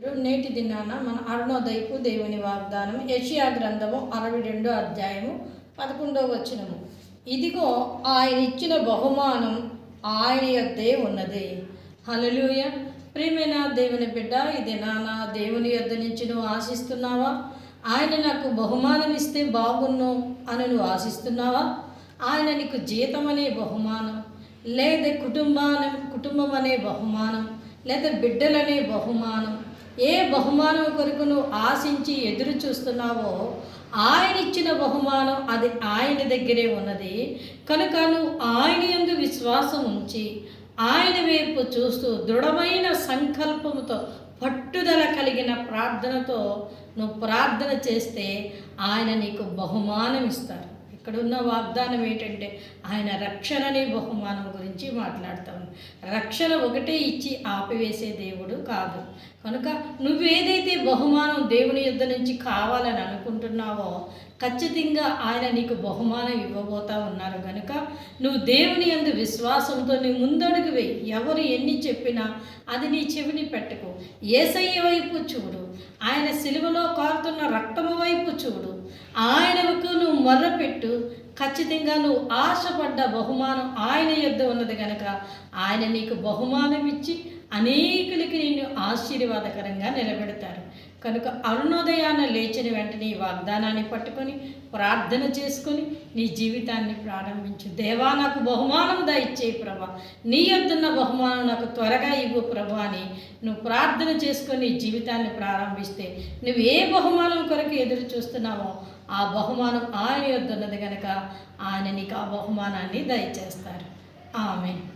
నేటి దినాన మన అరుణోదయపు దేవుని వాగ్దానం యెషయా గ్రంథము 62 అధ్యాయము 11వ వచనము. ఇదిగో ఆయన ఇచ్చిన బహుమానం ఆయన యొద్దే ఉన్నది. హల్లెలూయా. ప్రియమైన దేవుని బిడ్డ, ఈ దినాన దేవుని యొద్ద నుంచి నువ్వు ఆశిస్తున్నావా? ఆయన నాకు బహుమానం ఇస్తే బాగున్ను అని నువ్వు ఆశిస్తున్నావా? ఆయన నీకు జీతం అనే బహుమానం, లేదా కుటుంబం అనే బహుమానం, లేదా బిడ్డలనే బహుమానం, ఏ బహుమానం కొరకు నువ్వు ఆశించి ఎదురు చూస్తున్నావో ఆయన ఇచ్చిన బహుమానం అది ఆయన దగ్గరే ఉన్నది. కనుక నువ్వు ఆయన యందు విశ్వాసం ఉంచి ఆయన వైపు చూస్తూ దృఢమైన సంకల్పంతో పట్టుదల కలిగిన ప్రార్థనతో నువ్వు ప్రార్థన చేస్తే ఆయన నీకు బహుమానం ఇస్తారు. ఇక్కడున్న వాగ్దానం ఏంటంటే ఆయన రక్షణ అనే బహుమానం గురించి మాట్లాడతాము. రక్షణ ఒకటే ఇచ్చి ఆపివేసే దేవుడు కాదు. కనుక నువ్వేదైతే బహుమానం దేవుని యుద్ధ నుంచి కావాలని అనుకుంటున్నావో ఖచ్చితంగా ఆయన నీకు బహుమానం ఇవ్వబోతా ఉన్నారు. కనుక నువ్వు దేవుని యందు విశ్వాసంతో నీ ముందడుగు వేయి. ఎవరు ఎన్ని చెప్పినా అది నీ చెవిని పెట్టకు. యేసయ్య వైపు చూడు, ఆయన సిలువలో కారుతున్న రక్తము వైపు చూడు, ఆయనకు నువ్వు మొర్రపెట్టు. ఖచ్చితంగా నువ్వు ఆశపడ్డ బహుమానం ఆయన యొద్ద ఉన్నది కనుక ఆయన నీకు బహుమానం ఇచ్చి అనేకులకి నిన్ను ఆశీర్వాదకరంగా నిలబెడతారు. కనుక అరుణోదయాన లేచిన వెంటనే ఈ వాగ్దానాన్ని పట్టుకొని ప్రార్థన చేసుకొని నీ జీవితాన్ని ప్రారంభించు. దేవా, నాకు బహుమానం దయచేయి ప్రభా, నీ యొద్దున్న బహుమానం నాకు త్వరగా ఇవ్వు ప్రభా అని నువ్వు ప్రార్థన చేసుకొని నీ జీవితాన్ని ప్రారంభిస్తే నువ్వు ఏ బహుమానం కొరకు ఎదురు చూస్తున్నావో ఆ బహుమానం ఆయన యొద్ద ఉన్నది కనుక ఆయన నీకు ఆ బహుమానాన్ని దయచేస్తారు. ఆమేన్.